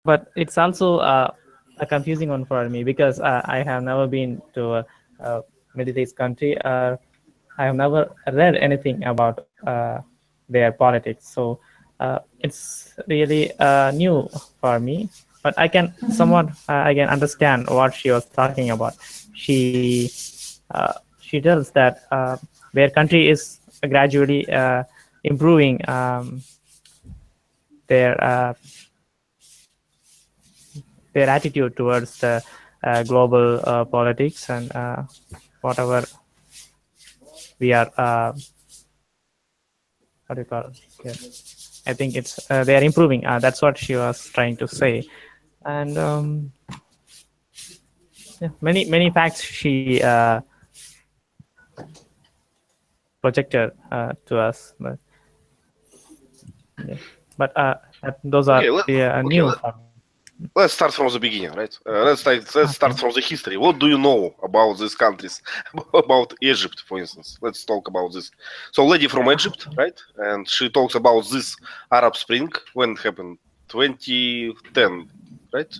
but it's also a confusing one for me because I have never been to a Middle East country. I have never read anything about their politics, so it's really new for me. But I can somewhat I can understand what she was talking about. She she tells that their country is gradually improving their their attitude towards the global politics and whatever we are what do you call it? Yeah. I think it's they are improving. That's what she was trying to say, and yeah, many facts she projected to us, but yeah. But those are new. Let's start from the beginning, right? Let's start from the history. What do you know about these countries? About Egypt, for instance. Let's talk about this. So, lady from Egypt, right? And she talks about this Arab Spring when it happened, 2010, right?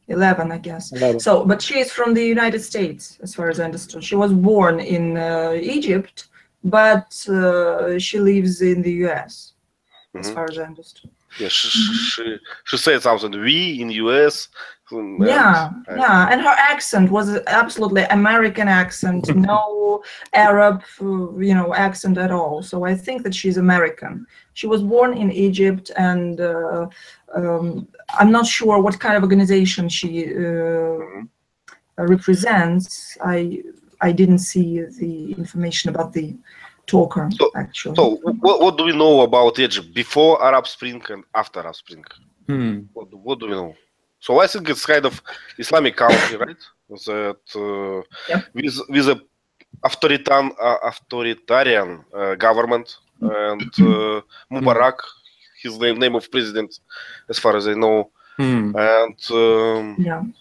11, I guess. 11. So, but she is from the United States, as far as I understood. She was born in Egypt, but she lives in the US, as far as I understood. Yeah, she said something. We in US. And her accent was absolutely American accent, no Arab, accent at all. So I think that she's American. She was born in Egypt, and I'm not sure what kind of organization she represents. I didn't see the information about the talker, actually. So what do we know about Egypt before Arab Spring and after Arab Spring? What do we know? So I think it's kind of Islamic country, right? That with a authoritarian government, and Mubarak, his name of president, as far as I know. And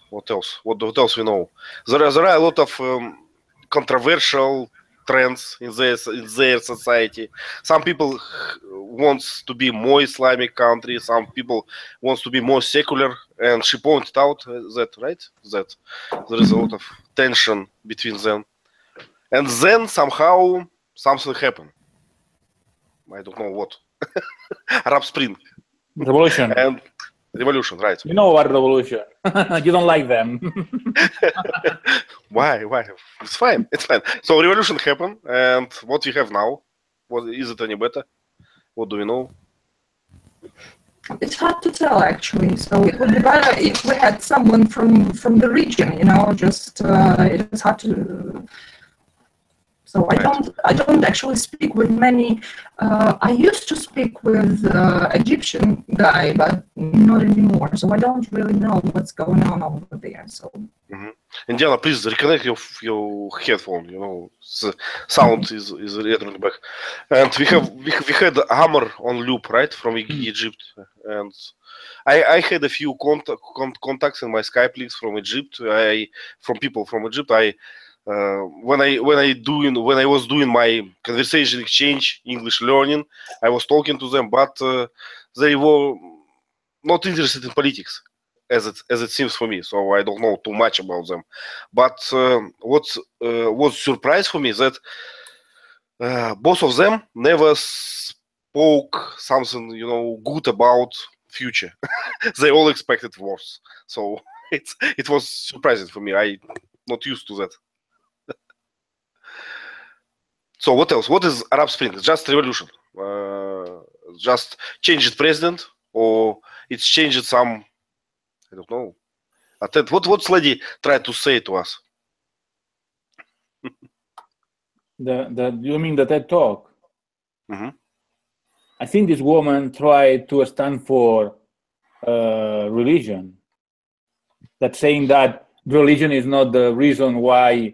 what else? What else we know? There are a lot of controversial trends in their society. Some people wants to be more Islamic country. Some people wants to be more secular. And she pointed out that, right? That there is a lot of tension between them. And then somehow something happened. I don't know what. Arab Spring. Revolution. And revolution, right? You know what revolution? You don't like them. Why? It's fine. It's fine. So revolution happened, and what we have now, is it any better? What do we know? It's hard to tell, actually. So it would be better if we had someone from the region. Just it's hard to. So I don't actually speak with many. I used to speak with Egyptian guy, but not anymore. So I don't really know what's going on over there. So. Indiana, please reconnect your headphone. The sound is returning back. And we had Hammer on loop, right, from Egypt, and I had a few contacts in my Skype links from Egypt. From people from Egypt. When I was doing my conversation exchange English learning, I was talking to them, but they were not interested in politics, as it seems for me. So I don't know too much about them. But what was surprise for me is that both of them never spoke something good about future. They all expected worse. So it was surprising for me. I'm not used to that. So what else? What is Arab Spring? Just revolution? Just changed president, or it's changed some? I don't know. What's lady tried to say to us? You mean the TED Talk? I think this woman tried to stand for religion. That saying that religion is not the reason why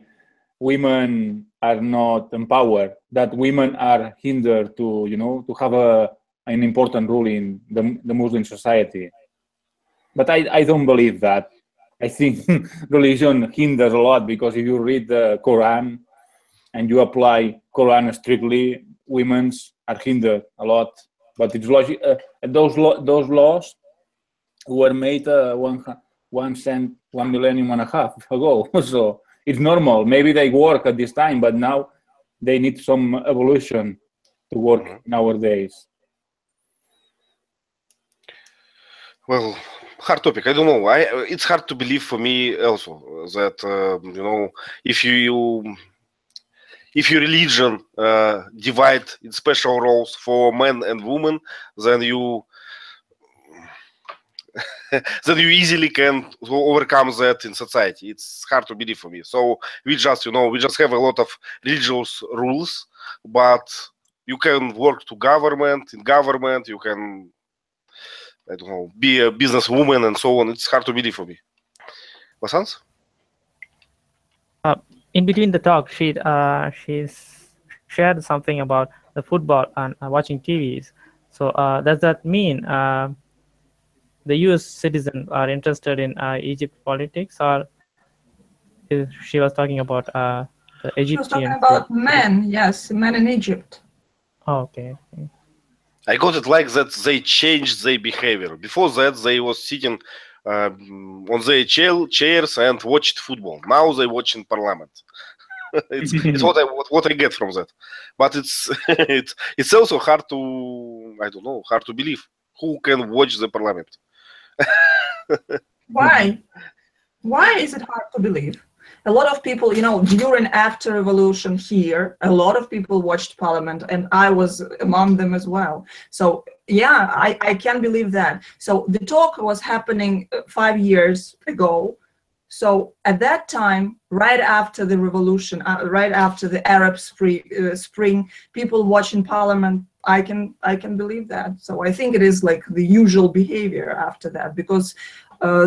women are not empowered, that women are hindered to have an important role in the Muslim society. But I don't believe that. I think religion hinders a lot, because if you read the Quran and you apply Quran strictly, women are hindered a lot. But it's those laws were made 1 millennium and a half ago. So it's normal. Maybe they work at this time, but now they need some evolution to work nowadays. Well, hard topic. I don't know. It's hard to believe for me also that you know, if your religion divide in special roles for men and women, then you easily can overcome that in society. It's hard to believe for me. So we just have a lot of religious rules, but you can work in government, you can, I don't know, be a businesswoman and so on. It's hard to believe for me. Vasants? In between the talk, she's shared something about the football and watching TVs. So does that mean the U.S. citizens are interested in Egypt politics, or she was talking about the Egyptian? She was talking about men, yes, men in Egypt. Oh, okay. I got it like that they changed their behavior. Before that, they was sitting on their chairs and watched football. Now they watch in parliament. it's what I get from that. But it's it's also hard to believe. Who can watch the parliament? Why? Why is it hard to believe? A lot of people, during after revolution here, a lot of people watched Parliament, and I was among them as well. So yeah, I can believe that. So the talk was happening 5 years ago. So at that time, right after the revolution, right after the Arab Spring, people watching Parliament, I can believe that. So I think it is like the usual behavior after that, because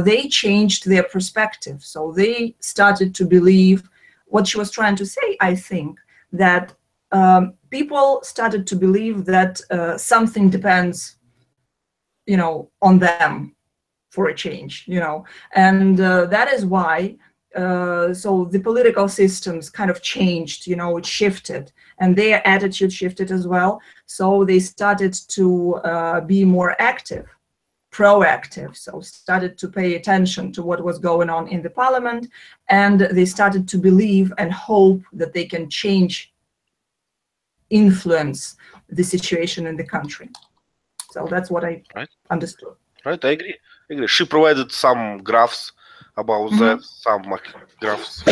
they changed their perspective. So they started to believe what she was trying to say, I think, that people started to believe that something depends, on them for a change, and that is why so the political systems kind of changed, it shifted, and their attitude shifted as well. So they started to be more active, proactive, so started to pay attention to what was going on in the parliament, and they started to believe and hope that they can influence the situation in the country. So that's what I understood. Right, I agree. She provided some graphs about that, some graphs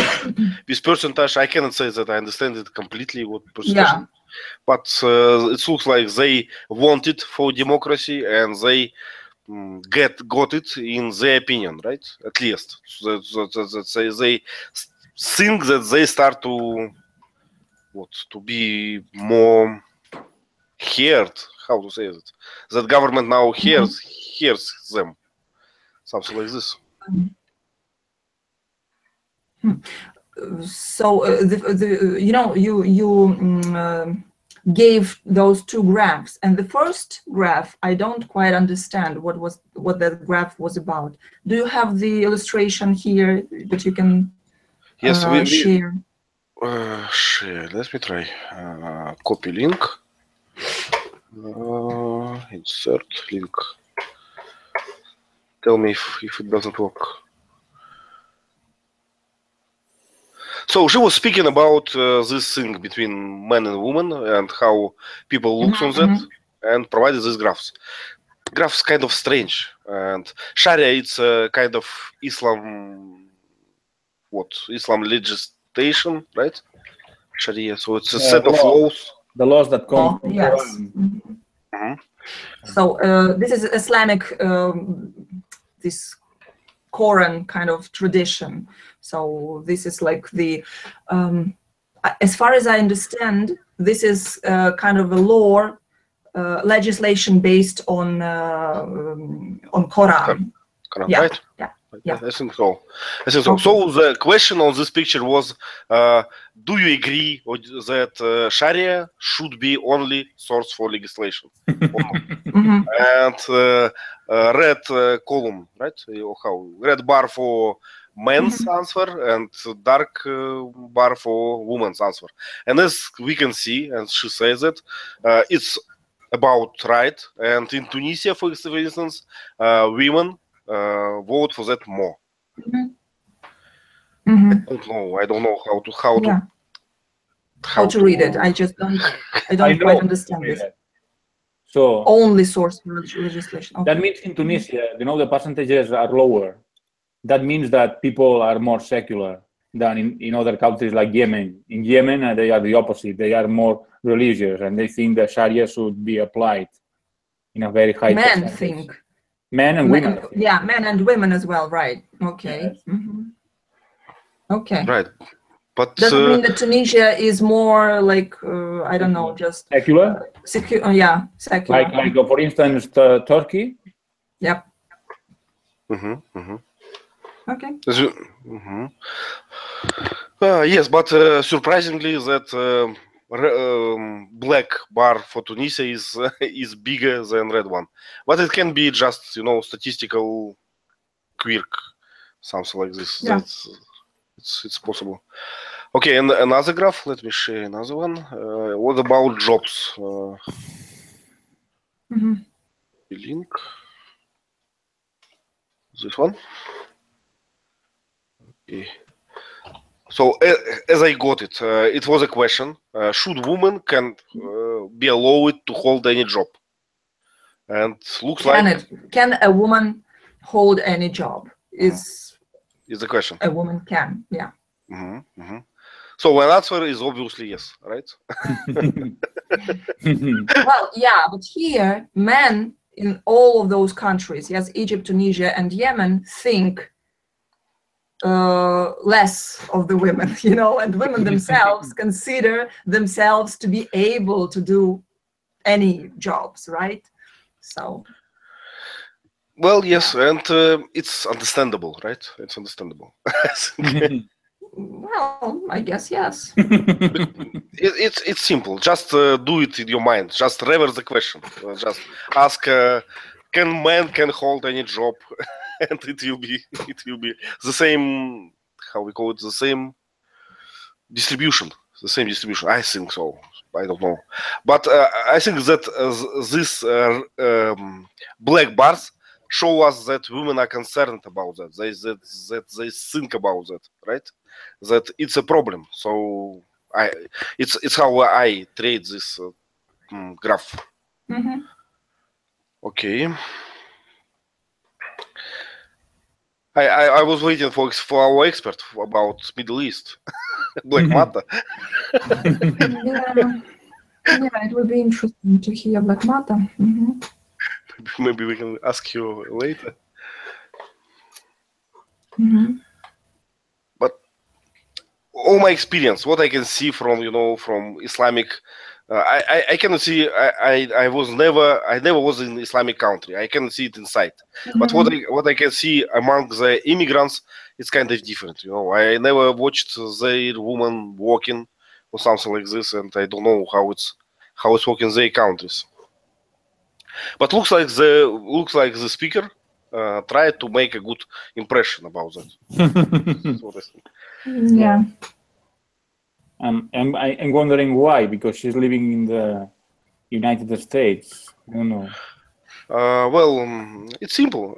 with percentage. I cannot say that I understand it completely, what percentage, but it looks like they wanted for democracy, and they got it in their opinion, right? At least they think that they start to be more heard. How to say it? That government now hears them, something like this. So you gave those two graphs, and the first graph I don't quite understand what that graph was about. Do you have the illustration here that you can share? Share. Let me try. Copy link. Insert link. Tell me if it doesn't work. So she was speaking about this thing between men and women and how people look on that, and provided these graphs. Graphs kind of strange, and Sharia, it's a kind of Islam legislation, right? Sharia, so it's a set of laws. The laws that come. Yes. So this is Islamic, this Quran kind of tradition. So this is like the, as far as I understand, this is kind of a law, legislation based on Quran. Yeah. Right? Yeah. I think so. So the question on this picture was, do you agree that Sharia should be only source for legislation? And red column, right? Red bar for men's answer and dark bar for women's answer. And as we can see, and she says that, it's about right, and in Tunisia, for instance, women vote for that more. I don't know how to read it. I just don't. I don't quite understand this. So only source legislation. Okay. That means in Tunisia, the percentages are lower. That means that people are more secular than in other countries like Yemen. In Yemen, they are the opposite. They are more religious, and they think that Sharia should be applied in a very high Men percentage. think. Men and women. Yeah, men and women as well, right. Okay. Yes. Okay. Right. But does it mean that Tunisia is more like, I don't know, just... Secular? Yeah, secular. Like for instance, Turkey? Yep. Okay. Yes, but surprisingly that black bar for Tunisia is bigger than red one. But it can be just, statistical quirk, something like this. Yeah. It's possible. Okay, and another graph. Let me share another one. What about jobs? Link. This one. Okay. So as I got it, it was a question: should women can be allowed to hold any job? And looks can a woman hold any job? Is the question? A woman can, yeah. So an answer is obviously yes, right? Well, yeah, but here men in all of those countries, yes, Egypt, Tunisia, and Yemen, think less of the women, and women themselves consider themselves to be able to do any jobs, right? So. Well, yes, and it's understandable, right? It's understandable. Well, I guess yes. It's simple. Just do it in your mind. Just reverse the question. Just ask: can men hold any job? And it will be the same. How we call it? The same distribution. The same distribution. I think so. I don't know, but I think that this black bars show us that women are concerned about that. They think about that, right? That it's a problem. So it's how I trade this graph. Okay. I was waiting for our expert about Middle East, Black Mata. Yeah, it would be interesting to hear Black Mata. Maybe we can ask you later. But all my experience, what I can see from from Islamic, I cannot see. I never was in Islamic country. I cannot see it inside. But what I can see among the immigrants, it's kind of different. I never watched their woman walking or something like this, and I don't know how it's working in their countries. But looks like the speaker tried to make a good impression about that. That's what I think. Yeah. I'm wondering why, because she's living in the United States. I don't know. Well, it's simple.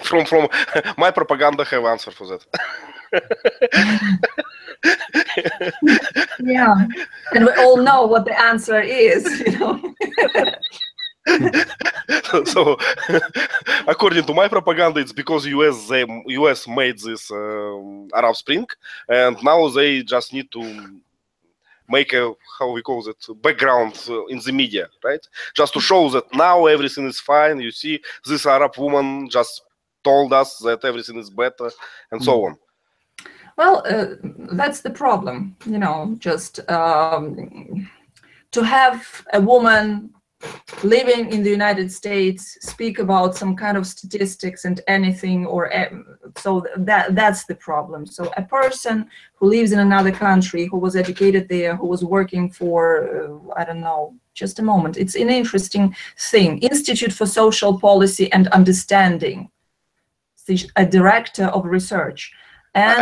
from my propaganda have answer for that. Yeah, and we all know what the answer is. So, according to my propaganda, it's because US made this Arab Spring, and now they just need to make a, how we call it, background in the media, right? Just to show that now everything is fine. You see, this Arab woman just told us that everything is better, and so on. Well, that's the problem, just to have a woman living in the United States speak about some kind of statistics and anything, or so that's the problem. So a person who lives in another country, who was educated there, who was working for I don't know, just a moment, it's an interesting thing, Institute for Social Policy and Understanding, a director of research, and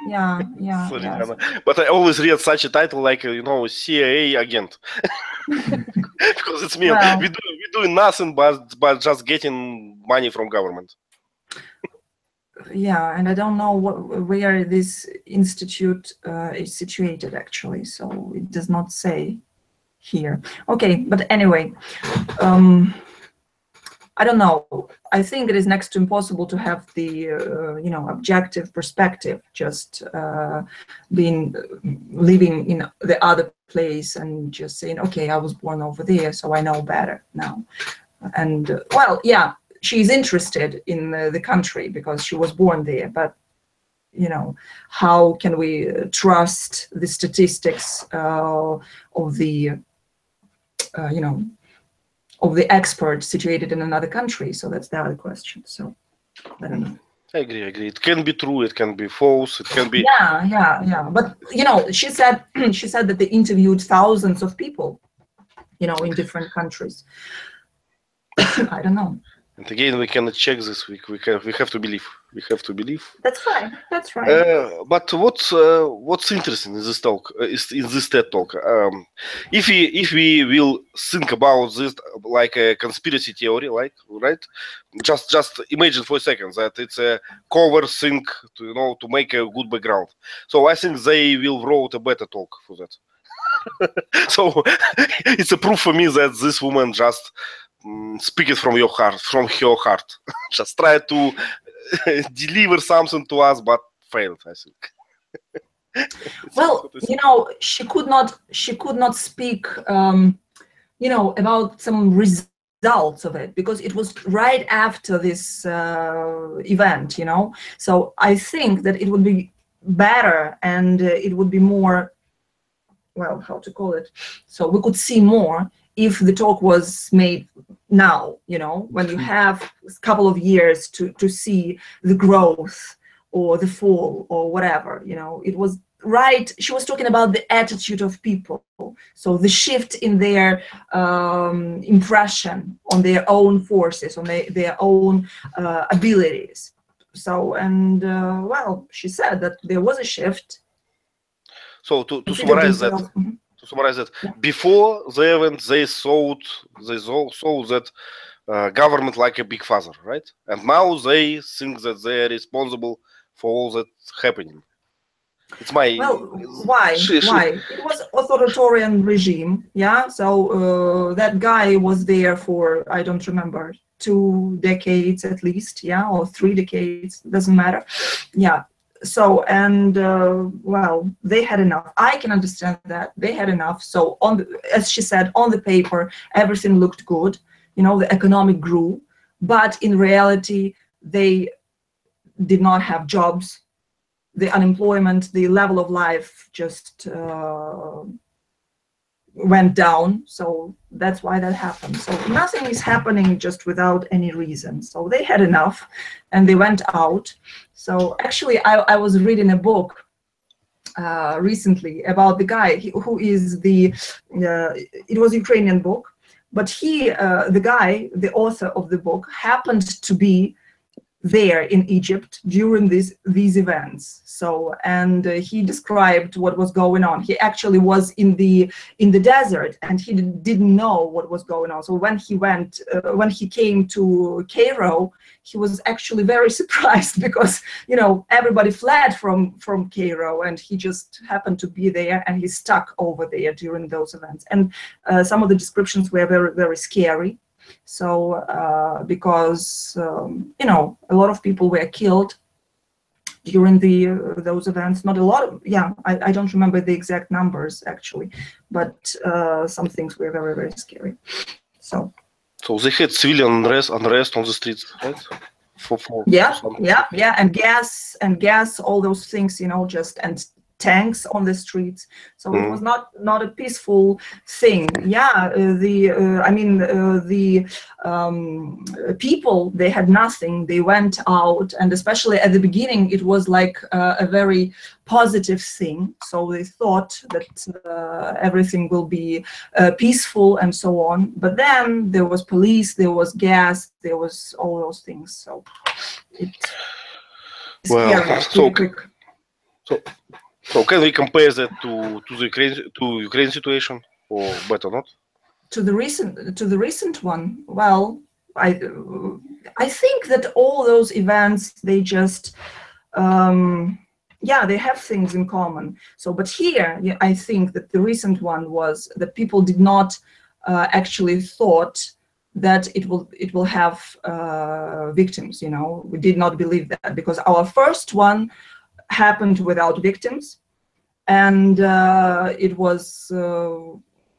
yeah. Sorry, Diana. But I always read such a title like, you know, CIA agent. Because it's me. Well, We're doing nothing but just getting money from government. yeah, and I don't know where this institute is situated actually, so it does not say here. Okay, but anyway, I don't know. I think it is next to impossible to have the objective perspective, just being living in the other place and just saying, okay, I was born over there, so I know better now. And well, yeah, she's interested in the country because she was born there, but you know, how can we trust the statistics of the of the expert situated in another country? So that's the other question. So I don't know. I agree. It can be true. It can be false. It can be. Yeah. But you know, she said that they interviewed thousands of people, you know, in different countries. I don't know. And again, we cannot check this. We have to believe. We have to believe. That's right. That's right. But what's interesting in this talk is in this TED talk. If we will think about this like a conspiracy theory, like right, just imagine for a second that it's a cover thing to make a good background. So I think they will wrote a better talk for that. So it's a proof for me that this woman just speak it from your heart, from her heart. Just try to deliver something to us, but failed, I think. Well, you know, she could not speak, you know, about some results of it because it was right after this event, you know. So I think that it would be better and it would be more, well, how to call it? So we could see more if the talk was made now, you know, when you have a couple of years to see the growth or the fall or whatever, you know. It was right, she was talking about the attitude of people, so the shift in their impression on their own forces, on their own abilities. So, and well, she said that there was a shift. So to summarize that, Yeah. Before the event, they saw that government like a big father, right? And now they think that they are responsible for all that happening. It's my why? It was authoritarian regime, yeah. So that guy was there for, I don't remember, 2 decades at least, yeah, or 3 decades, doesn't matter, yeah. So, and well, they had enough. I can understand that they had enough. So as she said, on the paper, everything looked good. You know, the economic grew, but in reality, they did not have jobs. The unemployment, the level of life just went down. So that's why that happened. So nothing is happening just without any reason. So they had enough and they went out. So actually, I was reading a book recently about the guy who is it was a Ukrainian book, but the guy, the author of the book, happened to be there in Egypt during these events. So, and he described what was going on. He actually was in the desert and he didn't know what was going on. So when he came to Cairo, he was actually very surprised because, you know, everybody fled from Cairo and he just happened to be there and he's stuck over there during those events. And some of the descriptions were very, very scary. So because you know, a lot of people were killed during those events. Not a lot of, yeah, I don't remember the exact numbers actually, but some things were very, very scary. So they had civilian unrest on the streets, right? Yeah, and gas, all those things, you know, just, and tanks on the streets. So it was not a peaceful thing. Yeah, the people, they had nothing. They went out, and especially at the beginning, it was like a very positive thing. So they thought that everything will be peaceful and so on. But then there was police, there was gas, there was all those things. So it. Well, scary, quick. So can we compare that to the Ukraine situation, or better not? To the recent one, well, I think that all those events, they just yeah, they have things in common. So, but here, yeah, I think that the recent one was that people did not actually thought that it will have victims. You know, we did not believe that, because our first one happened without victims, and it was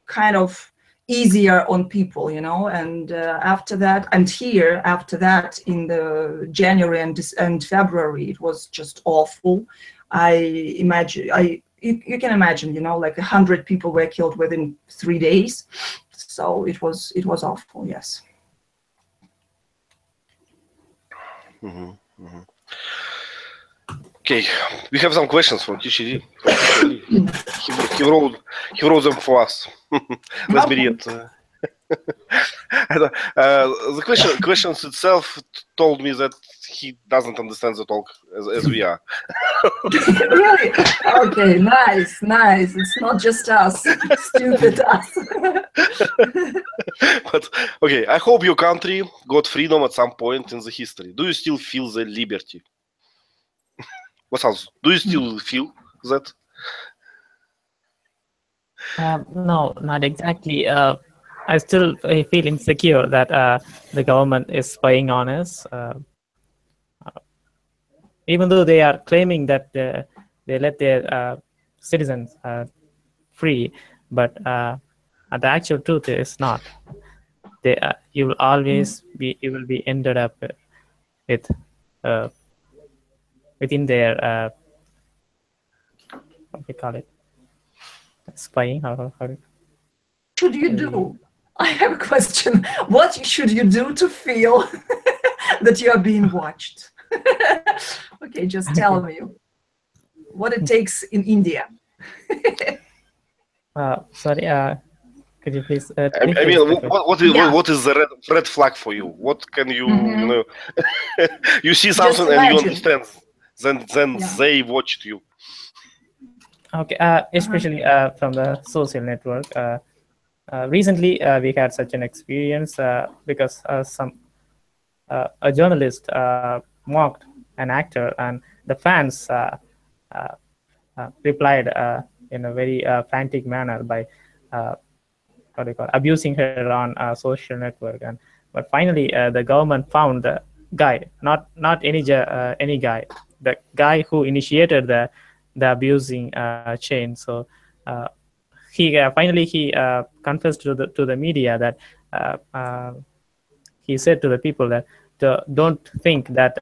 kind of easier on people, you know. And after that, and here after that, in the January and February, it was just awful. You can imagine, you know, like 100 people were killed within 3 days. So it was awful. Yes. Okay, we have some questions from TCD. He wrote them for us. Let's be read. The questions itself told me that he doesn't understand the talk as we are. Really? Okay, nice. It's not just us, stupid us. But okay, I hope your country got freedom at some point in the history. Do you still feel the liberty? What else? Do you still feel that? No, not exactly. I still feel insecure that the government is spying on us. Even though they are claiming that they let their citizens free, but the actual truth is not. You will always be. You will be ended up with within their what we call it, spying. How Should you do? I have a question. What should you do to feel that you are being watched? Okay, just tell me what it takes in India. Sorry, could you please? I mean, what is the red flag for you? What can you, you know, you see something and you understand, then they watched you. Okay, especially from the social network. Recently, we had such an experience because a journalist mocked an actor, and the fans replied in a very frantic manner by what do you call, abusing her on social network. But finally, the government found the guy, not any guy, the guy who initiated the abusing chain. So he finally confessed to the media that he said to the people that don't think that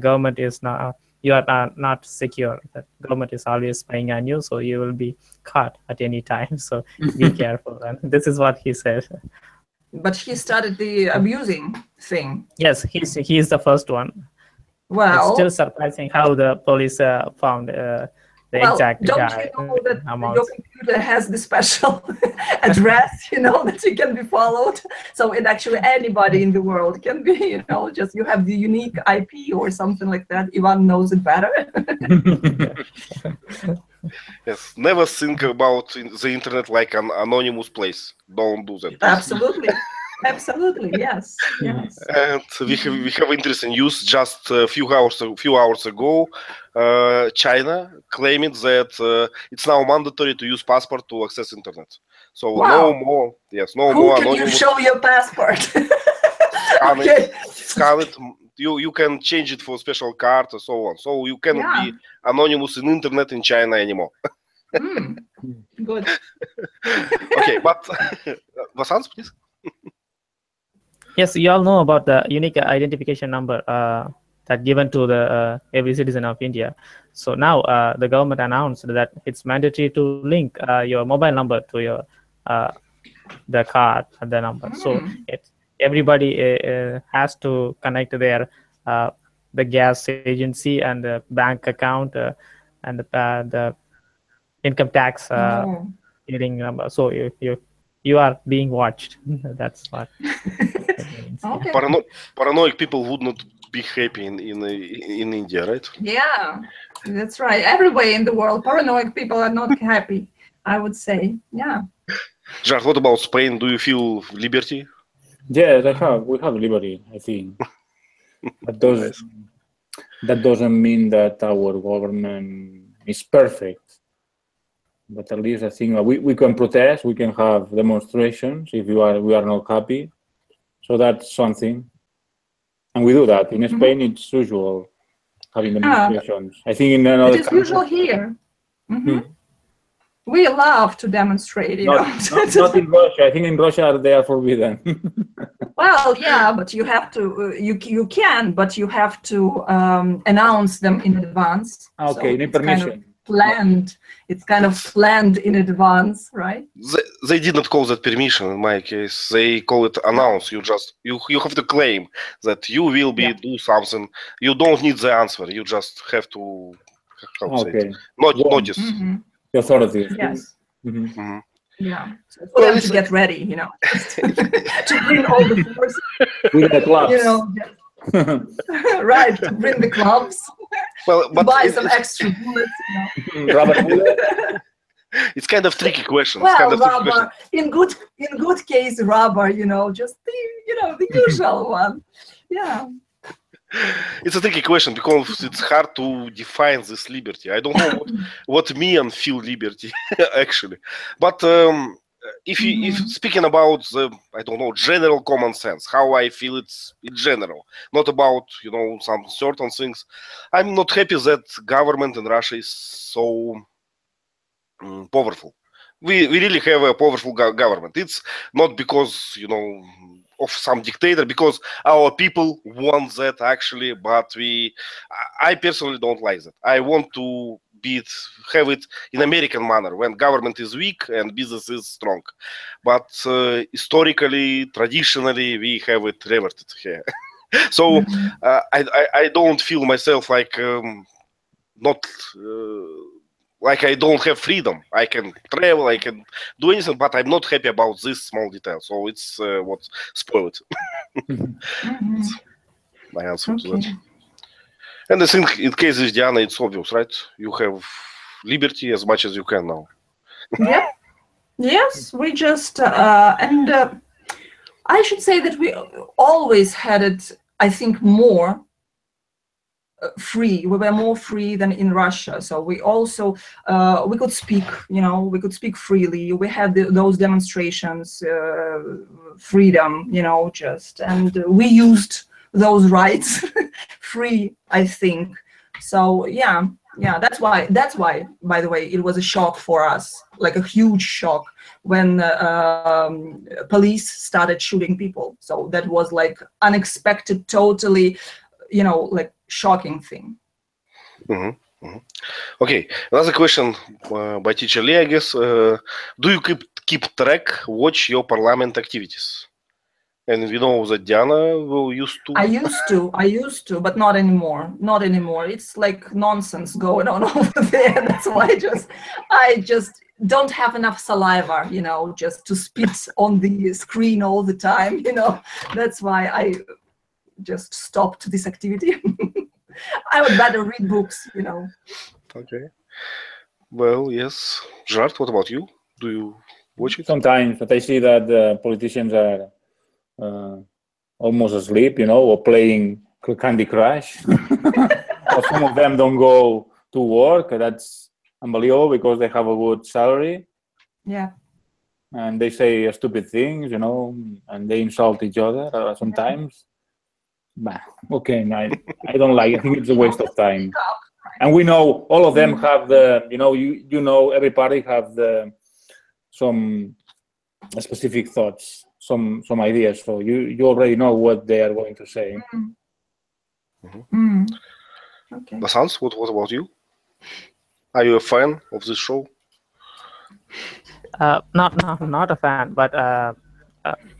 government is not, you are not secure. That government is always spying on you, so you will be caught at any time. So be careful. And this is what he said. But he started the abusing thing. Yes, he's the first one. Well, it's still surprising how the police found the exact don't guy. You know that your computer has the special address, you know, that you can be followed. So it actually anybody in the world can be, you know, just you have the unique IP or something like that. Ivan knows it better. Yes, never think about the internet like an anonymous place. Don't do that. Absolutely. Absolutely, yes. And we have interesting news. Just a few hours ago, China claimed that it's now mandatory to use passport to access internet. So wow. no more. Yes, no Who more. Can you show your passport? Scan it. You can change it for a special card and so on. So you cannot be anonymous in internet in China anymore. Good. Okay, but Vasant, please. Yes, you all know about the unique identification number that given to the every citizen of India. So now the government announced that it's mandatory to link your mobile number to your the card and the number. So everybody has to connect their the gas agency and the bank account and the income tax hearing number. So you are being watched. That's what. Okay. Paranoid people would not be happy in India, right? Yeah, that's right. Everywhere in the world, paranoid people are not happy, I would say. Yeah. Jart, what about Spain? Do you feel liberty? Yes, we have liberty, I think. But that doesn't mean that our government is perfect. But at least I think we can protest, we can have demonstrations if we are not happy. So that's something. And we do that. In Spain, it's usual having demonstrations. I think in another It is usual here. We love to demonstrate, you know. Not in Russia. I think in Russia they are forbidden. Well, yeah, but you have to, you can, but you have to announce them in advance. Okay, So need it's kind of permission. planned. It's kind of planned in advance, right? They did not call that permission in my case. They call it announce. You have to claim that you will be do something. You don't need the answer. You just have to notice. The authorities. Yes. Mm-hmm. Yeah. So for them to get ready, you know, to bring all the forces. With the clubs. You know, right, to bring the clubs. Well, but buy some extra bullets, you know. Rubber bullet. It's kind of tricky question. Well, kind of rubber, in good case, rubber, you know, just the usual one. Yeah. It's a tricky question because it's hard to define this liberty. I don't know what me feel liberty actually, but if speaking about the general common sense, how I feel it's in general, not about some certain things. I'm not happy that government in Russia is so powerful. We really have a powerful government. It's not because of some dictator, because our people want that actually, but I personally don't like that. I want to have it in American manner when government is weak and business is strong. But historically, traditionally, we have it reverted here. So I don't feel myself like not. Like I don't have freedom. I can travel, I can do anything, but I'm not happy about this small detail. So it's what spoiled my answer to that. And I think in case of Diana, it's obvious, right? You have liberty as much as you can now. Yeah. Yes, we just I should say that we always had it, I think, more free. We were more free than in Russia. So we also we could speak, we could speak freely. We had those demonstrations, freedom, and we used those rights free, I think. So yeah, that's why, by the way, it was a shock for us, like a huge shock when police started shooting people. So that was like unexpected, totally, like shocking thing. Okay, another question by teacher Lee, I guess. Do you keep track, watch your parliament activities? And we know that Diana will used to. I used to, but not anymore. Not anymore. It's like nonsense going on over there. That's why I just don't have enough saliva, just to spit on the screen all the time. That's why I just stopped this activity. I would rather read books, Okay. Well, yes. Jart, what about you? Do you watch it? Sometimes, but I see that the politicians are almost asleep, or playing Candy Crush. Or some of them don't go to work. That's unbelievable because they have a good salary. Yeah. And they say stupid things, and they insult each other sometimes. Bah, okay, I don't like it. I think it's a waste of time. And we know all of them have every party have some specific thoughts, some ideas. So you already know what they are going to say. Okay. Basans, what about you? Are you a fan of this show? Not a fan, but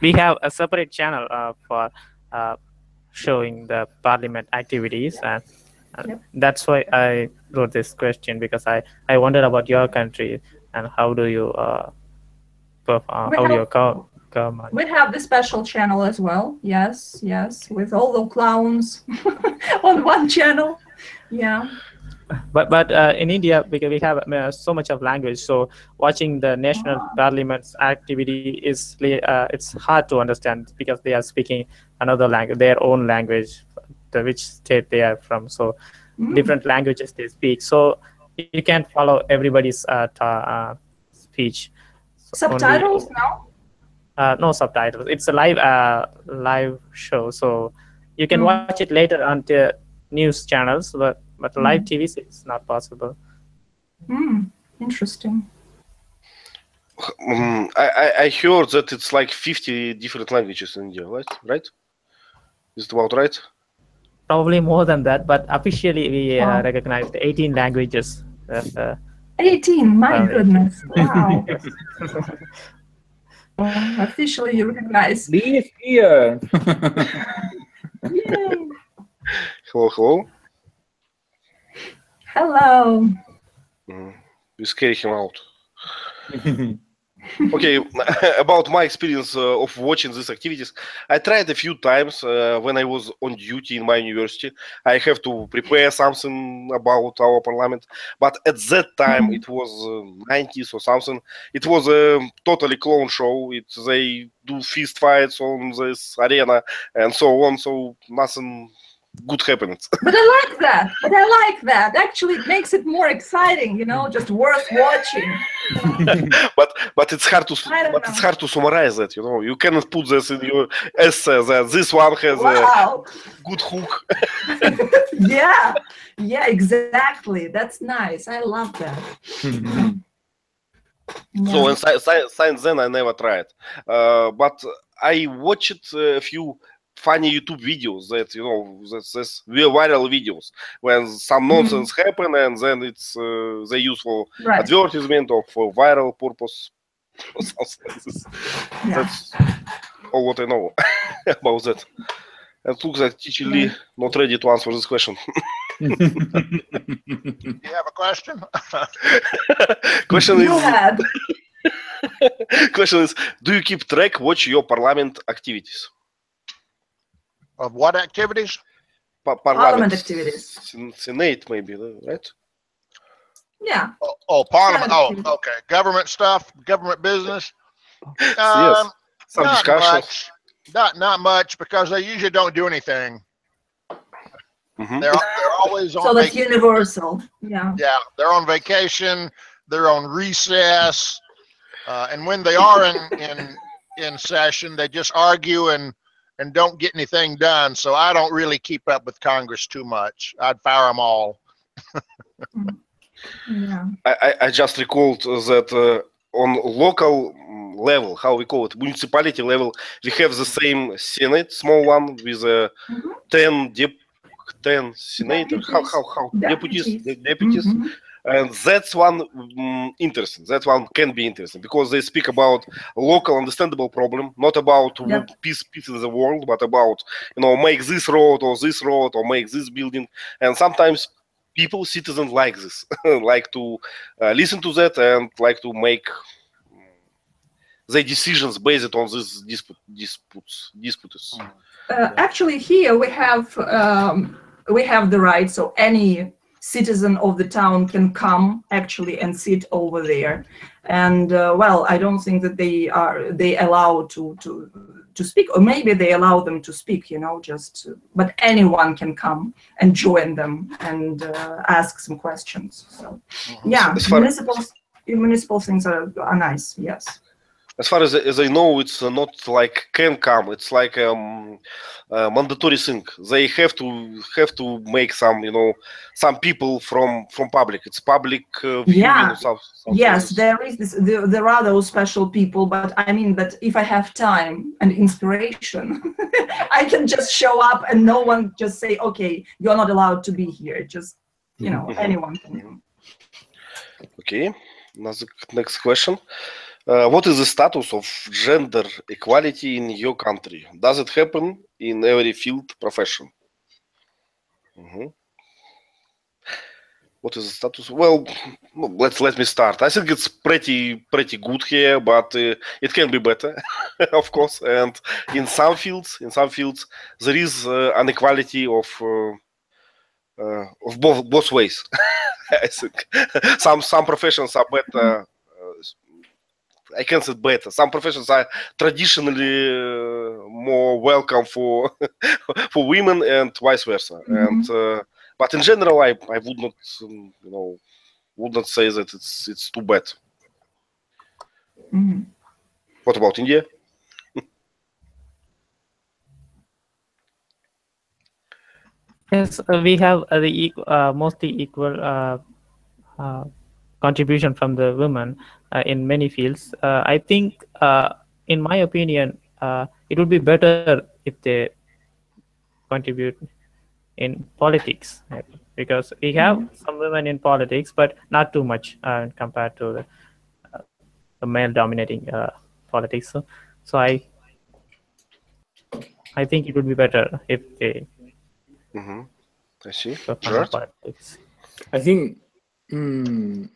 we have a separate channel for showing the parliament activities, and that's why I wrote this question, because I wondered about your country and how do you how do your government. We have the special channel as well. Yes, yes, with all the clowns on one channel. Yeah. But in India, because we have so much of language, so watching the national parliament's activity is it's hard to understand because they are speaking another language, their own language, which state they are from. So different languages they speak. So you can't follow everybody's speech. So Subtitles now? no subtitles. It's a live show, so you can watch it later on the news channels, but live TV is not possible. Interesting. I heard that it's like 50 different languages in India, right? Is it about right? Probably more than that, but officially we recognize the 18 languages. 18, my goodness. Wow. Officially you recognize. This here. Yay. Hello. Hello. We scare him out. Okay, about my experience of watching these activities, I tried a few times when I was on duty in my university. I have to prepare something about our parliament, but at that time it was 90s or something. It was a totally clone show. They do fist fights on this arena and so on, so nothing good happens. But I like that. Actually, it makes it more exciting, just worth watching. But it's hard to summarize that. You cannot put this in your essay that this one has a good hook. Yeah, exactly. That's nice. I love that. So since then I never tried, but I watched a few funny YouTube videos that that's viral videos when some nonsense happen and then it's they use for advertisement or for viral purpose. That's all what I know about that. And it looks like Teacher Lee not ready to answer this question. You have a question? Question is, do you keep track, watch your parliament activities? Of what activities? Parliament activities. Senate, maybe, right? Yeah. Oh, Parliament. Oh, okay. Government stuff, government business. Yes. Some Not discussions. much. Not much, because they usually don't do anything. They're always on. So that's universal. Yeah. Yeah, they're on vacation. They're on recess, and when they are in session, they just argue and don't get anything done. So I don't really keep up with Congress too much. I'd fire them all. Yeah. I just recalled that on local level, how we call it, municipality level, we have the same Senate, small one with 10 senators, how deputies. And that's one interesting. That one can be interesting because they speak about local understandable problem, not about peace in the world, but about make this road or make this building. And sometimes people, citizens, like this, like to listen to that and like to make their decisions based on these disputes. Actually, here we have the right, so any citizen of the town can come actually and sit over there, and well, I don't think that they allow to speak, or maybe they allow them to speak, but anyone can come and join them and ask some questions. So yeah, municipal things are nice. Yes. As far as I know, it's not like can come. It's like mandatory thing. They have to make some, some people from public. It's public viewing. Yes, there is this. There are those special people, but I mean that if I have time and inspiration, I can just show up and no one just say, "Okay, you're not allowed to be here." Just anyone can. Okay, next question. What is the status of gender equality in your country? Does it happen in every field profession? what is the status? Well, let me start. I think it's pretty good here, but it can be better, of course. And in some fields, there is an equality of both ways. I think some professions are better. I can't say better. Some professions are traditionally more welcome for for women, and vice versa. And but in general, I would not, would not say that it's too bad. What about India? Yes, we have the mostly equal contribution from the women in many fields. I think, in my opinion, it would be better if they contribute in politics, because we have some women in politics, but not too much compared to the male dominating politics. So I think it would be better if they I see. perform politics. I think the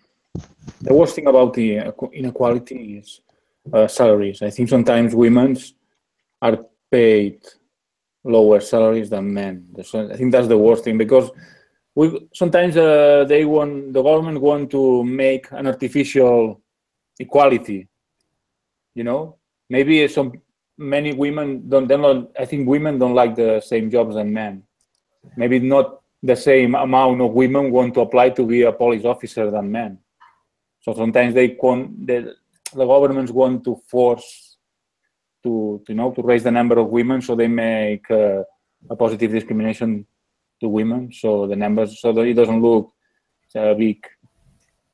worst thing about the inequality is salaries. I think sometimes women are paid lower salaries than men. I think that's the worst thing, because sometimes the government want to make an artificial equality. Maybe many women don't. I think women don't like the same jobs than men. Maybe not the same amount of women want to apply to be a police officer than men. So sometimes the governments want to force to raise the number of women, so they make a positive discrimination to women, so the numbers, so that it doesn't look a big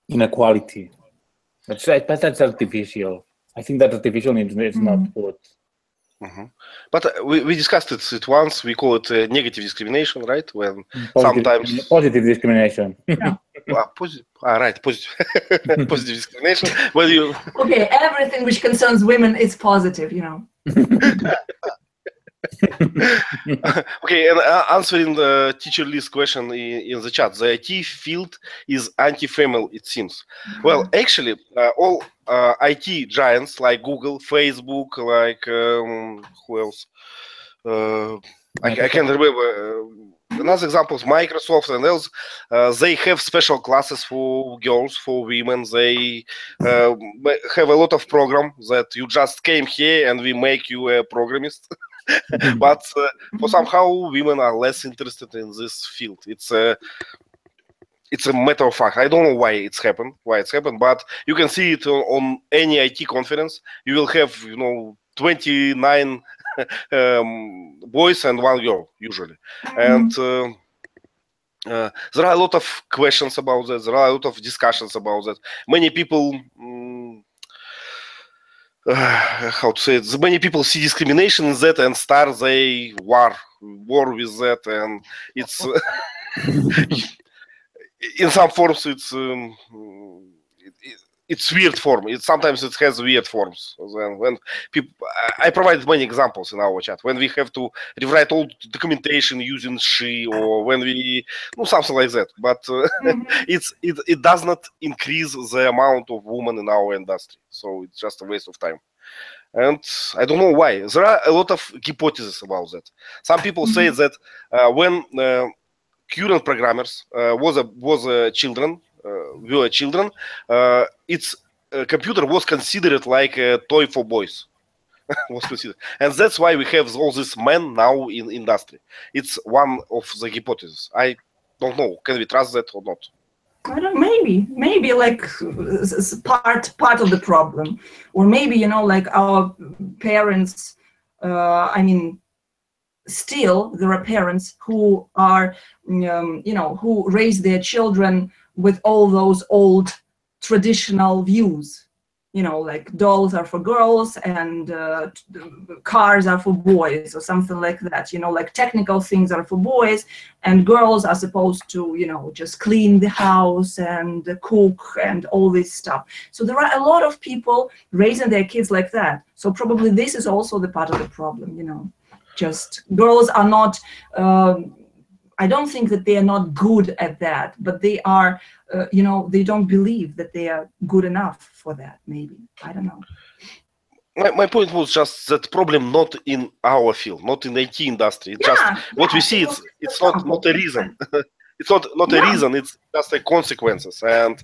inequality. That's artificial. I think that artificial is not good. But we discussed it once. We call it negative discrimination, right? When positive discrimination. Yeah. Positive. Positive discrimination. Well, Okay, everything which concerns women is positive, Okay, and answering the teacher list question in the chat, the IT field is anti-female, it seems. Well, actually, all IT giants like Google, Facebook, like who else? I can't remember. Another example is Microsoft and else. They have special classes for girls, for women. They have a lot of programs that you just came here and we make you a programmist. But for somehow women are less interested in this field. It's a matter of fact. I don't know why it's happened, but you can see it on any IT conference. You will have 29 boys and 1 girl usually, and there are a lot of questions about that. There are a lot of discussions about that. Many people. How to say it? Many people see discrimination in that and start they war with that, and it's in some forms it's weird form. Sometimes it has weird forms. When people, I provided many examples in our chat. When we have to rewrite all documentation using she, or when we something like that. But it does not increase the amount of women in our industry. So it's just a waste of time. And I don't know why. There are a lot of hypotheses about that. Some people say that when current programmers were children, its computer was considered like a toy for boys. Was considered, and that's why we have all these men now in industry. It's one of the hypotheses. I don't know. Can we trust that or not? I don't. Maybe like part of the problem, or maybe like our parents. Still there are parents who are who raise their children with all those old traditional views, like dolls are for girls and cars are for boys or something like that, like technical things are for boys and girls are supposed to, just clean the house and cook and all this stuff. So there are a lot of people raising their kids like that. So probably this is also the part of the problem, just girls are not I don't think that they are not good at that, but they are, you know, they don't believe that they are good enough for that. Maybe, I don't know. My point was just that problem not in our field, not in the IT industry. It's just what we see. It's not a reason. It's not a reason. It's just a consequences. And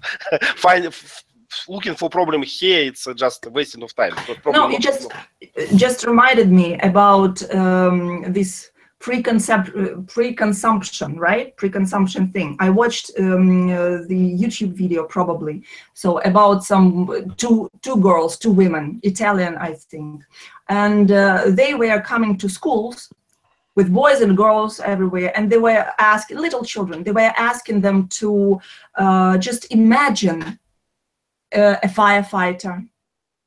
looking for problem here, it's just a wasting of time. No, you just reminded me about this pre-consumption, right? Pre-consumption thing. I watched the YouTube video probably, so about some two girls, two women, Italian, I think, and they were coming to schools with boys and girls everywhere, and they were asking, little children, they were asking them to just imagine a firefighter,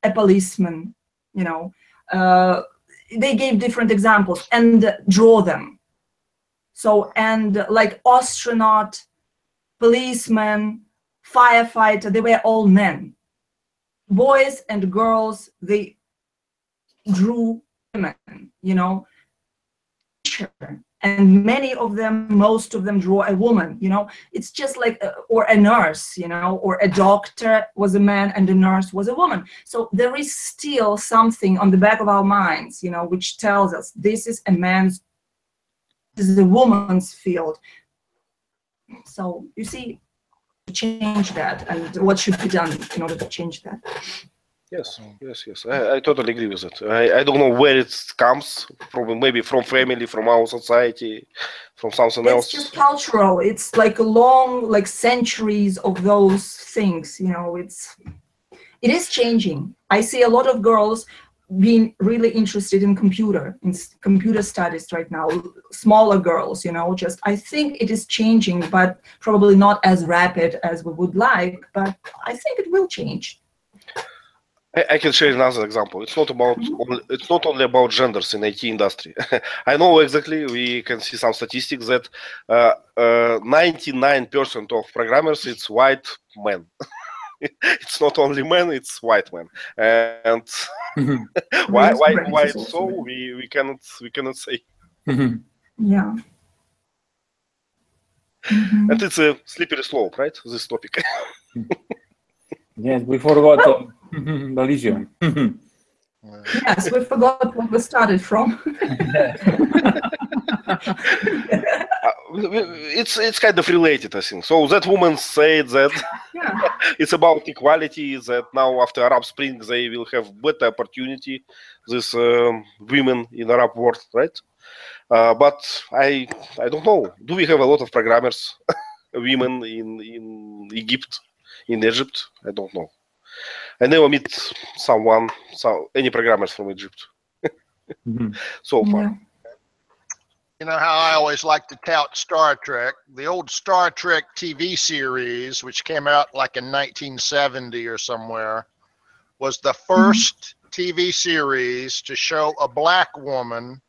a policeman, you know. They gave different examples and draw them. So, and like astronaut, policeman, firefighter, they were all men. Boys and girls, they drew women, you know. And many of them, most of them draw a woman, you know. It's just like, or a nurse, you know, or a doctor was a man and a nurse was a woman. So there is still something on the back of our minds, you know, which tells us this is a man's, this is a woman's field. So you see, to change that, and what should be done in order to change that. Yes. I totally agree with it. I don't know where it comes from. Maybe from family, from our society, from something else. It's just cultural. It's like a long, like centuries of those things. You know, it is changing. I see a lot of girls being really interested in computer studies right now. Smaller girls, you know. Just I think it is changing, but probably not as rapid as we would like. But I think it will change. I can share another example. It's not about it's not only about genders in IT industry. I know exactly. We can see some statistics that 99% of programmers it's white men. It's not only men; it's white men. And why so? We cannot say. Yeah. And it's a slippery slope, right? This topic. Yes, we forgot religion. Yes, we forgot where we started from. It's kind of related, I think. So that woman said that it's about equality, that now after Arab Spring they will have better opportunity, this women in Arab world, right? But I don't know. Do we have a lot of programmers, women in Egypt? In Egypt, I don't know. I never meet any programmers from Egypt so far. Yeah. You know how I always like to tout Star Trek? The old Star Trek TV series, which came out like in 1970 or somewhere, was the first TV series to show a black woman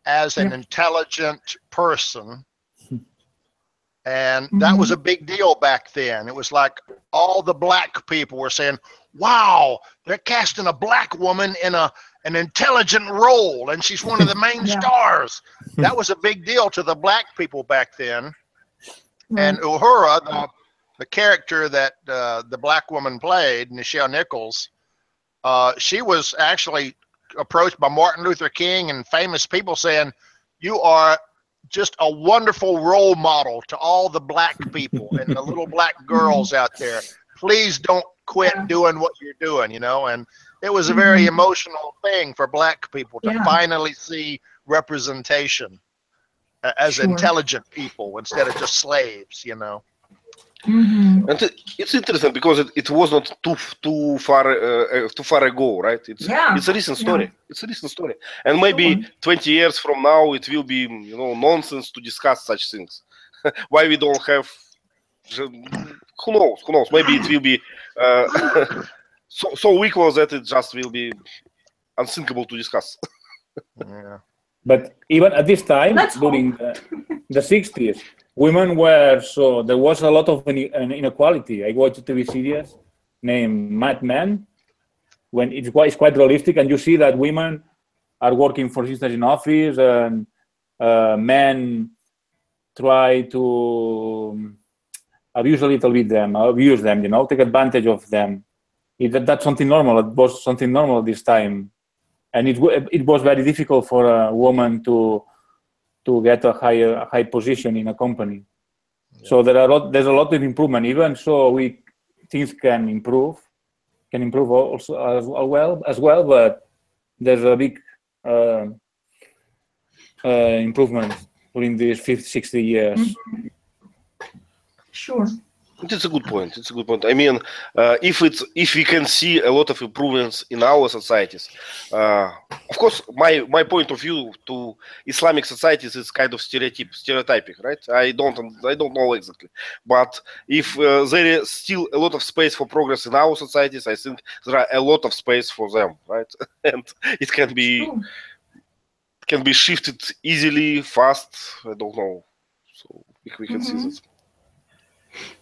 as an intelligent person. And that was a big deal back then. It was like all the black people were saying, wow, they're casting a black woman in an intelligent role, and she's one of the main stars. That was a big deal to the black people back then. And Uhura, the character that the black woman played, Nichelle Nichols, she was actually approached by Martin Luther King and famous people saying, you are just a wonderful role model to all the black people and the little black girls out there. Please don't quit doing what you're doing, you know. And it was a very emotional thing for black people to finally see representation as intelligent people instead of just slaves, you know. And it's interesting because it was not too far ago, right? It's a recent story. It's a recent story, and maybe 20 years from now it will be, you know, nonsense to discuss such things. Why we don't have? Who knows? Who knows? Maybe it will be so equal that it just will be unthinkable to discuss. But even at this time, during the 60s, women were, so there was a lot of inequality. I watched a TV series named Mad Men, when it's quite realistic, and you see that women are working for sisters in office, and men try to abuse a little bit them, take advantage of them. That's something normal. It was something normal this time, and it was very difficult for a woman to get a high position in a company. Yeah. So there's a lot of improvement. Even so, things can improve also as well. But there's a big improvement during these 50, 60 years. Mm-hmm. Sure. It's a good point. It's a good point. I mean, if we can see a lot of improvements in our societies, of course, my point of view to Islamic societies is kind of stereotyping, right? I don't know exactly, but if there is still a lot of space for progress in our societies, I think there are a lot of space for them, right? And it can be shifted easily, fast. I don't know, so we can see that.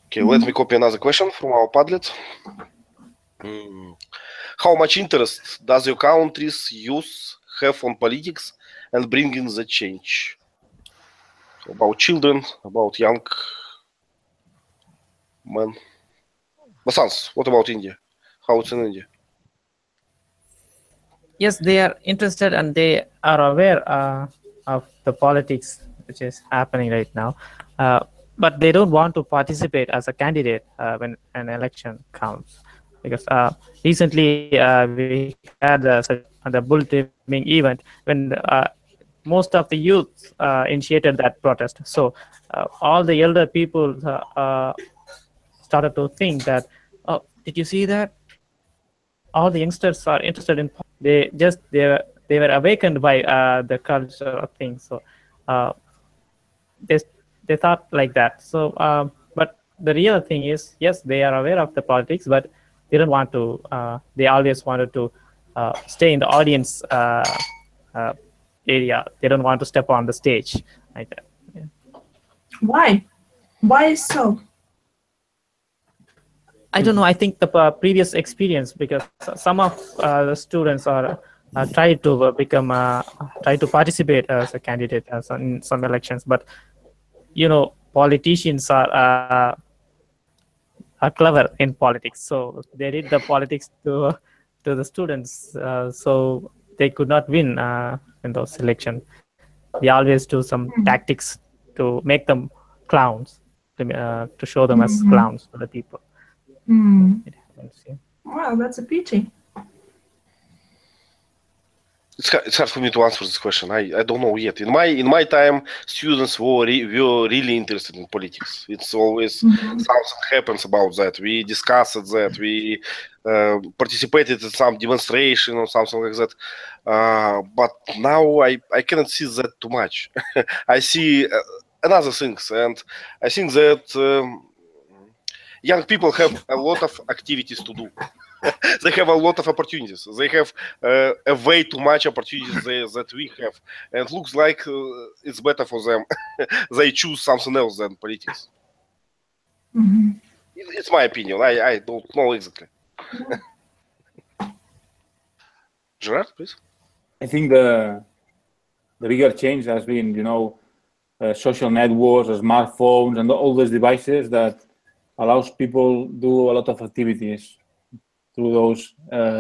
Okay, let me copy another question from our Padlet. How much interest does your country's youth have on politics and bringing the change? So about children, about young men. Vasants, what about India? How it's in India? Yes, they are interested and they are aware of the politics which is happening right now. But they don't want to participate as a candidate when an election comes, because recently we had the bull taming event when most of the youth initiated that protest. So all the elder people started to think that, oh, did you see that? All the youngsters are interested in. They were awakened by the culture of things. So they thought like that. So, but the real thing is, yes, they are aware of the politics, but they don't want to. They always wanted to stay in the audience area. They don't want to step on the stage like that. Yeah. Why? Why so? I don't know. I think the previous experience, because some of the students are try to participate as a candidate in some elections, but politicians are clever in politics, so they did the politics to the students, so they could not win in those elections. They always do some tactics to make them clowns, to show them as clowns to the people. It happens, yeah. Wow, that's a pity. It's hard for me to answer this question. I don't know yet. In my time, students were really interested in politics. It's always something happens about that. We discussed that. We participated in some demonstration or something like that. But now I cannot see that too much. I see other things, and I think that young people have a lot of activities to do. They have a lot of opportunities. They have a way too much opportunities that we have, and it looks like it's better for them. They choose something else than politics. It's my opinion. I don't know exactly. Gerard, please. I think the bigger change has been, social networks, smartphones, and all those devices that allows people do a lot of activities through those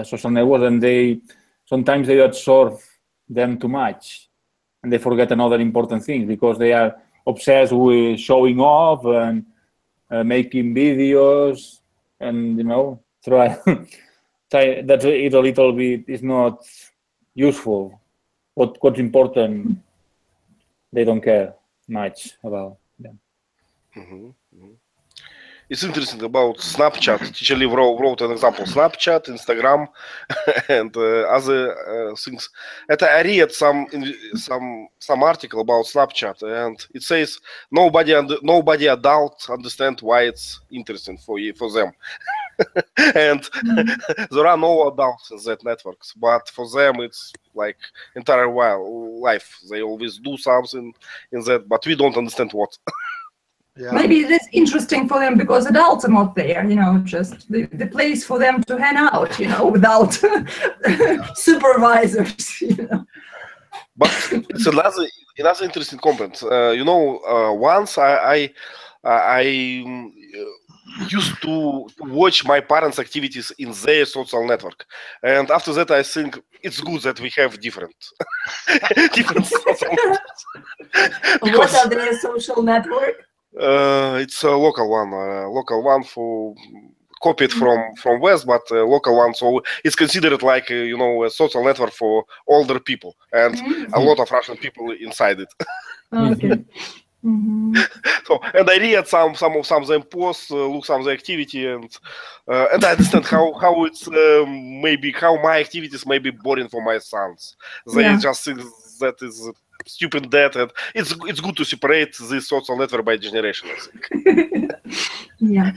social networks, and sometimes they absorb them too much, and they forget another important thing because they are obsessed with showing off and making videos, and try that it a little bit is not useful. What's important, they don't care much about them. It's interesting about Snapchat. Teacher Liv wrote an example. Snapchat, Instagram, and other things. And I read some article about Snapchat, and it says nobody adult understand why it's interesting for them. And there are no adults in that networks, but for them it's like entire life. They always do something in that, but we don't understand what. Yeah. Maybe it is interesting for them because adults are not there, just the place for them to hang out, without supervisors, But it's another interesting comment. Once I used to watch my parents' activities in their social network, and after that, I think it's good that we have different social networks. What are their social network? It's a local one for copied from West, but local one. So it's considered like a social network for older people, and a lot of Russian people inside it. Okay. So, and I read some of them posts, look some of the activity, and I understand how it's maybe how my activities may be boring for my sons. They just think that is stupid that, and it's good to separate this social network by generation, I think. Yeah.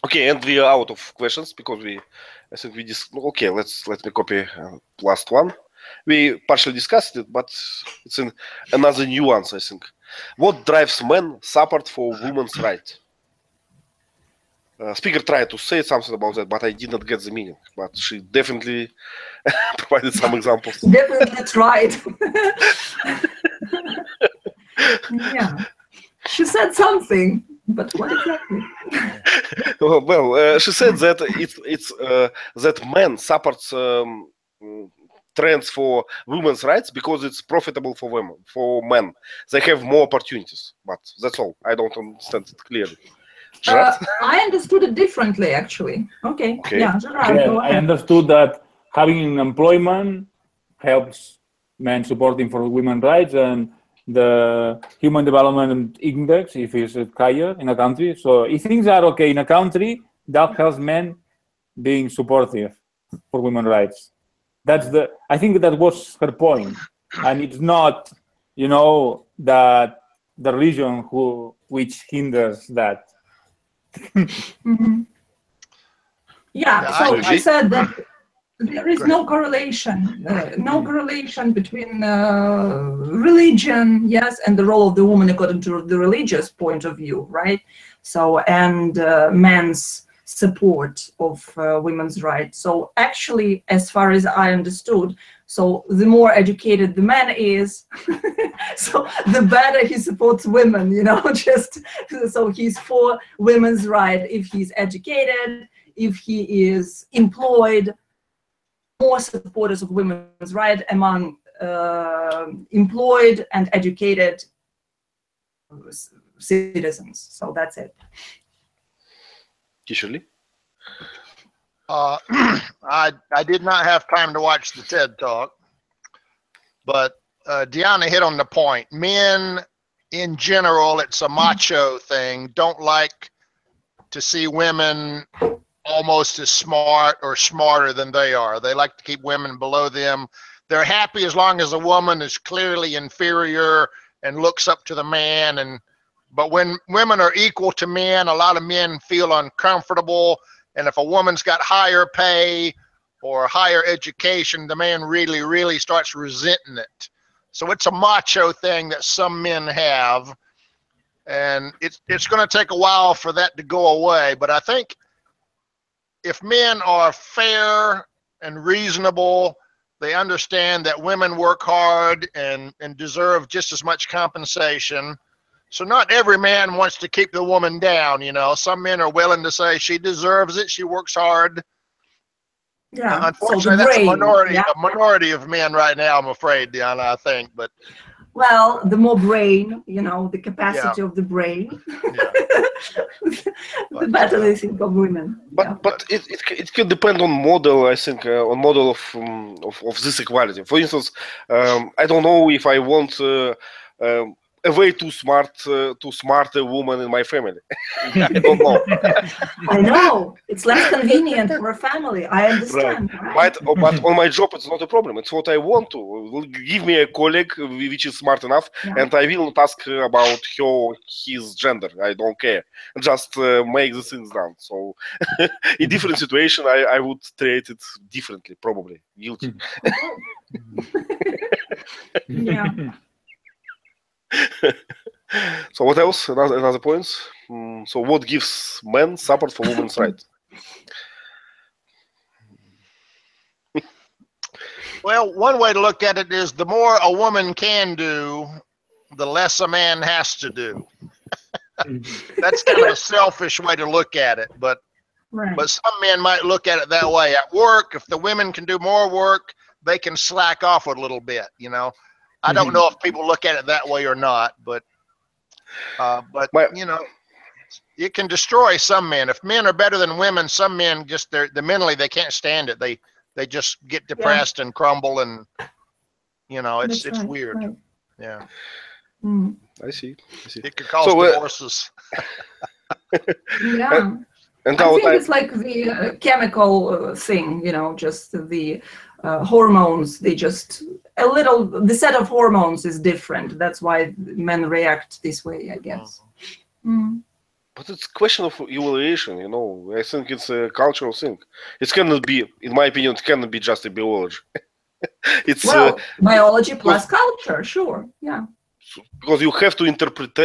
Okay, and we are out of questions because I think we just okay. Let me copy last one. We partially discussed it, but it's in another nuance, I think. What drives men support for women's rights? Speaker tried to say something about that, but I did not get the meaning. But she definitely provided some examples. Definitely tried. Yeah. She said something, but what exactly? Well, she said that it's that men supports trends for women's rights because it's profitable for women, for men. They have more opportunities, but that's all. I don't understand it clearly. I understood it differently, actually. Okay. Yeah, Gerard, go I ahead. understood that having employment helps men supporting for women's rights, and the Human Development Index, if it's higher in a country. So if things are okay in a country, that helps men being supportive for women's rights. I think that was her point. And it's not, that the religion which hinders that. Yeah, so she said that there is no correlation, between religion, yes, and the role of the woman according to the religious point of view, right? So, and men's support of women's rights. So actually, as far as I understood, so the more educated the man is, so the better he supports women, just so he's for women's rights if he's educated, if he is employed, more supporters of women's rights among employed and educated citizens. So that's it. Kishali? I did not have time to watch the TED Talk, but Deanna hit on the point. Men, in general, it's a macho thing, don't like to see women almost as smart or smarter than they are. They like to keep women below them. They're happy as long as a woman is clearly inferior and looks up to the man. But when women are equal to men, a lot of men feel uncomfortable. And if a woman's got higher pay or higher education, the man really, really starts resenting it. So it's a macho thing that some men have. And it's going to take a while for that to go away. But I think if men are fair and reasonable, they understand that women work hard and deserve just as much compensation. So not every man wants to keep the woman down, Some men are willing to say she deserves it, she works hard. Yeah. Unfortunately, that's a minority of men right now, I'm afraid, Diana, I think. But well, the more brain, the capacity of the brain, the better they think of women. But it can depend on model, I think, on model of this equality. For instance, I don't know if I want a way too smart a woman in my family. I don't know. I know it's less convenient for a family. I understand. Right. But on my job, it's not a problem. It's what I want to. Give me a colleague which is smart enough, and I will not ask about his gender. I don't care. Just make the things done. So, in different situation, I would treat it differently. Probably guilty. Yeah. So what else? Another points. So what gives men support for women's rights? Well, one way to look at it is the more a woman can do, the less a man has to do. That's kind of a selfish way to look at it, but Right. some men might look at it that way. At work, if the women can do more work, they can slack off a little bit, you know. I don't know if people look at it that way or not, but you know, it can destroy some men. If men are better than women, some men just they're mentally they can't stand it. They just get depressed and crumble, and you know, it's That's right, weird. right. Yeah, Mm. I see. I see. it could cause So, divorces. Yeah. And I our think time. it's like the chemical thing, you know, just the hormones. They just the set of hormones is different. That's why men react this way, I guess. Mm. But it's a question of evaluation, you know. I think it's a cultural thing. It cannot be, in my opinion, it cannot be just a biology. It's Well, biology plus culture, sure, yeah. because you have to interpret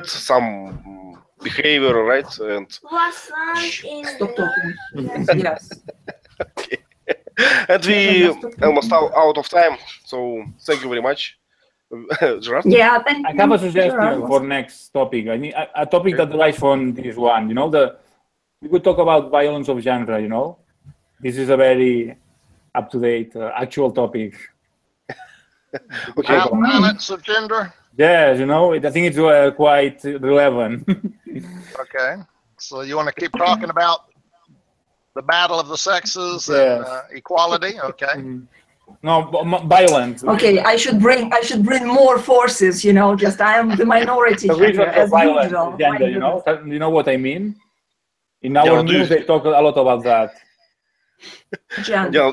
some behavior, right? And Stop talking. Yes. and we almost out of time. So thank you very much, Gerard. Yeah, thank you. I have a suggestion Gerard. for next topic. I mean, a topic that derives from this one. You know, we could talk about violence of genre. You know, this is a very up-to-date, actual topic. Okay. Violence of gender. Yes, you know, I think it's quite relevant. Okay, so you want to keep talking about the battle of the sexes and Yes. equality? Okay. No, violence. Okay, I should bring more forces, you know, just I am the minority The here, reason as for violence usual. is gender, you know? You know what I mean? In our Yeah, news, they talk a lot about that. Gender. Yeah.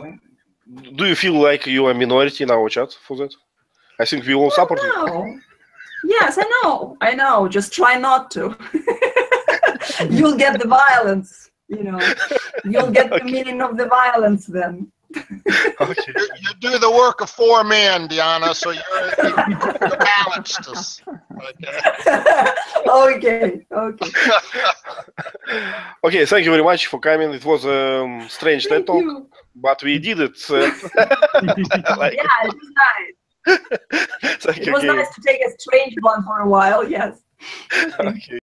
Do you feel like you are a minority in our chat for that? I think we all support you. No. Yes, I know. Just try not to. You'll get the violence, you know. You'll get the meaning of the violence then. Okay. You do the work of 4 men, Diana, so you're balanced. Okay. Okay. Okay, thank you very much for coming. It was a strange TED Thank talk, you. but we did it. Like, Yeah, it was nice. thank It you was again. nice to take a strange one for a while, yes. Okay.